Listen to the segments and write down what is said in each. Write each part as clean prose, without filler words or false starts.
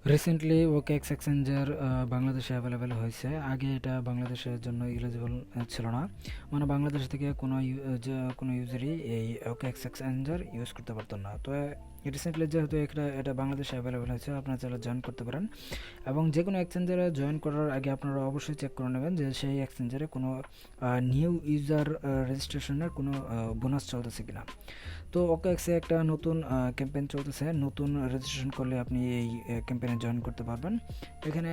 Recently OKX exchanger বাংলাদেশে available হয়েছে। আগে এটা বাংলাদেশের জন্য এলিজিবল ছিল না, মানে বাংলাদেশ থেকে কোনো ইউজারই এই ওকেএক্স এক্সচেঞ্জার ইউজ করতে পারতো না। তো রিসেন্টলি যেহেতু এটা বাংলাদেশে অ্যাভেলেবেল হয়েছে, আপনারা চাইলে জয়েন করতে পারেন। এবং যে কোনো এক্সচেঞ্জারে জয়েন করার আগে আপনারা অবশ্যই চেক করে নেবেন যে সেই এক্সচেঞ্জারে কোনো নিউ ইউজার রেজিস্ট্রেশনের কোনো বোনাস চলতেছে কিনা। তো ওকেএক্সে একটা নতুন ক্যাম্পেইন চলতেছে, নতুন রেজিস্ট্রেশন করলে আপনি এই ক্যাম্পেইনে জয়েন করতে পারবেন। এখানে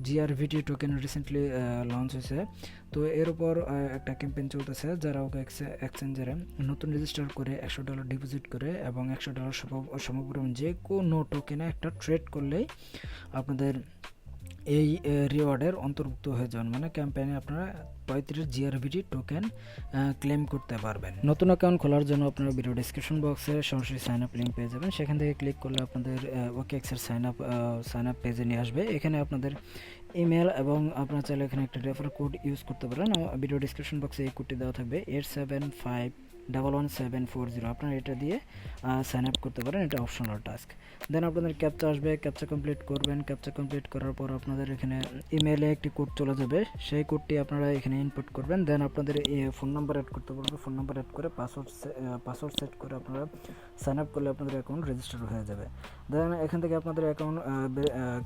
জিআরভিটি টোকেন রিসেন্টলি লঞ্চ হয়েছে। তো এর উপর একটা ক্যাম্পেইন চলতেছে, যারা ওকেএক্স এক্সচেঞ্জারে নতুন রেজিস্টার করে $100 ডিপোজিট করে এবং $100 সমপরিমাণ যে কোনো টোকেনে একটা ট্রেড করলেই আপনাদের এই রিওয়ার্ডের অন্তর্ভুক্ত হয়ে যান, মানে ক্যাম্পেইনে আপনারা 35 জিআরভিটি টোকেন ক্লেম করতে পারবেন। নতুন অ্যাকাউন্ট খোলার জন্য আপনারা ভিডিও ডিসক্রিপশন বক্সে সরাসরি সাইন আপ লিঙ্ক পেয়ে যাবেন। সেখান থেকে ক্লিক করলে আপনাদের ওকেএক্সের সাইন আপ পেজে নিয়ে আসবে। এখানে আপনাদের ইমেল এবং আপনারা চাইলে এখানে একটা রেফার কোড ইউজ করতে পারেন। ভিডিও ডিসক্রিপশন বক্সে এই কোডটি দেওয়া থাকবে 87511740। আপনারা এটা দিয়ে সাইন আপ করতে পারেন, এটা অপশনাল টাস্ক। দেন আপনাদের ক্যাপচা আসবে, ক্যাপচা কমপ্লিট করবেন। ক্যাপচা কমপ্লিট করার পর আপনাদের এখানে ইমেলে একটি কোড চলে যাবে, সেই কোডটি আপনারা এখানে ইনপুট করবেন। দেন আপনাদের ফোন নাম্বার অ্যাড করতে পারবে, ফোন নাম্বার অ্যাড করে পাসওয়ার্ড সেট করে আপনারা সাইন আপ করলে আপনাদের অ্যাকাউন্ট রেজিস্টার হয়ে যাবে। দেন এখান থেকে আপনাদের অ্যাকাউন্ট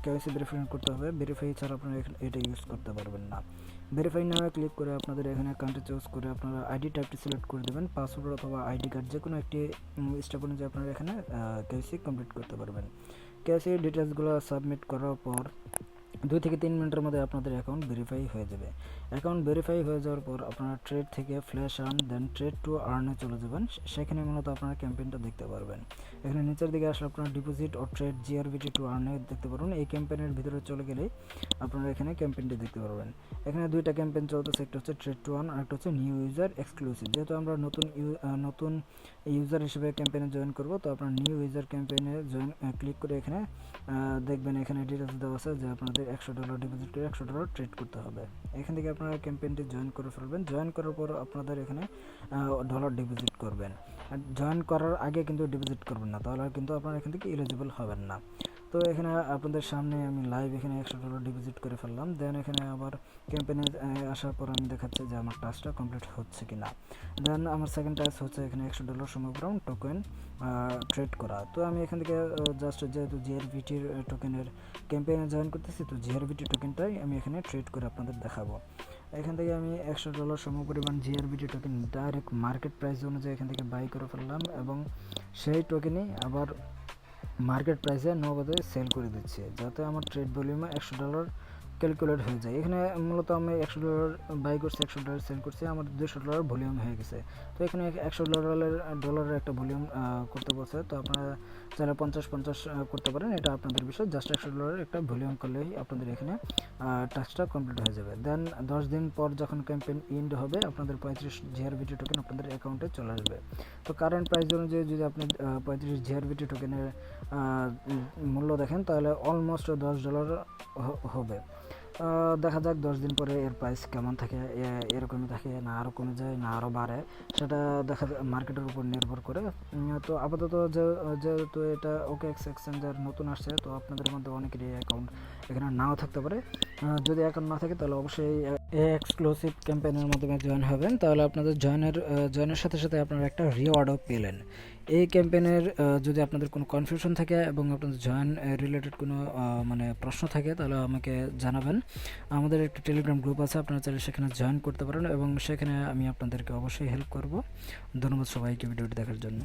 কেওয়াইসি ভেরিফাই করতে হবে, ভেরিফাই ছাড়া আপনারা এটা ইউজ করতে পারবেন না। ভেরিফাই নামে ক্লিক করে আপনাদের এখানে কান্ট্রি চুজ করে আপনারা আইডি টাইপটি সিলেক্ট করে দেবেন, পাসওয়ার্ড অথবা আইডি কার্ড যে কোনো একটি স্টেপ অনুযায়ী আপনারা এখানে কেওয়াইসি কমপ্লিট করতে পারবেন। কেওয়াইসি ডিটেলসগুলো সাবমিট করার পর 2 থেকে 3 মিনিটের মধ্যে আপনাদের অ্যাকাউন্ট ভেরিফাই হয়ে যাবে। অ্যাকাউন্ট ভেরিফাই হয়ে যাওয়ার পর আপনারা ট্রেড থেকে ফ্ল্যাশ আর্ন, দেন ট্রেড টু আর্নে চলে যাবেন। সেখানে মূলত আপনারা ক্যাম্পেইনটা দেখতে পারবেন। এখানে নিচের দিকে আসলে আপনারা ডিপোজিট ও ট্রেড জিআরভিটি টু আর্নে দেখতে পারবেন। এই ক্যাম্পেইনের ভিতরে চলে গেলেই আপনারা এখানে ক্যাম্পেইনটি দেখতে পারবেন। এখানে দুইটা ক্যাম্পেইন চলতেছে, একটা হচ্ছে ট্রেড টু আর্ন আর একটা হচ্ছে নিউ ইউজার এক্সক্লুসিভ। যেহেতু আমরা নতুন ইউজার হিসেবে ক্যাম্পেইনে জয়েন করব, তো আপনারা নিউ ইউজার ক্যাম্পেইনে ক্লিক করে এখানে দেখবেন এখানে ডিটেলস দেওয়া আছে যে আপনাদের $100 ডিপোজিট করে $100 ট্রেড করতে হবে। এখান থেকে আপনারা ক্যাম্পেইনটি জয়েন করে ফেলবেন। জয়েন করার পর আপনাদের এখানে ডলার ডিপোজিট করবেন। আর জয়েন করার আগে কিন্তু ডিপোজিট করবেন না, তাহলে কিন্তু আপনারা এখান থেকে এলিজিবল হবেন না। তো এখানে আপনাদের সামনে আমি লাইভ এখানে $100 ডিপোজিট করে ফেললাম। দেন এখানে আবার ক্যাম্পেইনে আসার পর আমি দেখাচ্ছি যে আমার টাস্কটা কমপ্লিট হচ্ছে কিনা। দেন আমার সেকেন্ড টাস্ক হচ্ছে এখানে $100 সমপরিমাণ টোকেন ট্রেড করা। তো আমি এখান থেকে জাস্ট যেহেতু জিআরভিটির টোকেনের ক্যাম্পেইনে জয়েন করতেছি, তো জিআরভিটি টোকেনটাই আমি এখানে ট্রেড করে আপনাদের দেখাবো। এখান থেকে আমি $100 সমপরিমাণ জিআরভিটি টোকেন ডাইরেক্ট মার্কেট প্রাইস অনুযায়ী এখান থেকে বাই করে ফেললাম এবং সেই টোকেনই আবার মার্কেট প্রাইসে নগদে সেল করে দিচ্ছে, যাতে আমার ট্রেড ভলিউমে $100 ক্যালকুলেট হয়ে যায়। এখানে মূলত আমি $100 বাই করছি, $100 সেল করছি, আমার $200 ভলিউম হয়ে গেছে। তো এখানে $100 একটা ভলিউম করতে বলছে, তো আপনারা চাইলে 50-50 করতে পারেন, এটা আপনাদের বিষয়। জাস্ট $100 একটা ভলিউম করলেই আপনাদের এখানে টাস্কটা কমপ্লিট হয়ে যাবে। দেন 10 দিন পর যখন ক্যাম্পেইন এন্ড হবে, আপনাদের 35 জিআরভিটি টোকেন আপনাদের অ্যাকাউন্টে চলে আসবে। তো কারেন্ট প্রাইস অনুযায়ী যদি আপনি 35 জিআরভিটি টোকেনের মূল্য দেখেন, তাহলে অলমোস্ট $10 হবে। দেখা যাক 10 দিন পরে এর প্রাইস কেমন থাকে, এরকমই থাকে না আরও কমে যায় না আরও বাড়ে, সেটা দেখা যায় মার্কেটের উপর নির্ভর করে। তো আপাতত যেহেতু এটা ওকেএক্স এক্সচেঞ্জার নতুন আসছে, তো আপনাদের মধ্যে অনেকেরই অ্যাকাউন্ট এখানে নাও থাকতে পারে। যদি অ্যাকাউন্ট না থাকে তাহলে অবশ্যই এই এক্সক্লুসিভ ক্যাম্পেইনের মাধ্যমে জয়েন হবেন, তাহলে আপনাদের জয়েনের সাথে সাথে আপনারা একটা রিওয়ার্ডও পেলেন। এই ক্যাম্পেইনের যদি আপনাদের কোনো কনফিউশন থাকে এবং আপনাদের জয়েন রিলেটেড কোনো মানে প্রশ্ন থাকে, তাহলে আমাকে জানাবেন। আমাদের একটা টেলিগ্রাম গ্রুপ আছে, আপনারা চাইলে সেখানে জয়েন করতে পারেন এবং সেখানে আমি আপনাদেরকে অবশ্যই হেল্প করব। ধন্যবাদ সবাইকে ভিডিওটি দেখার জন্য।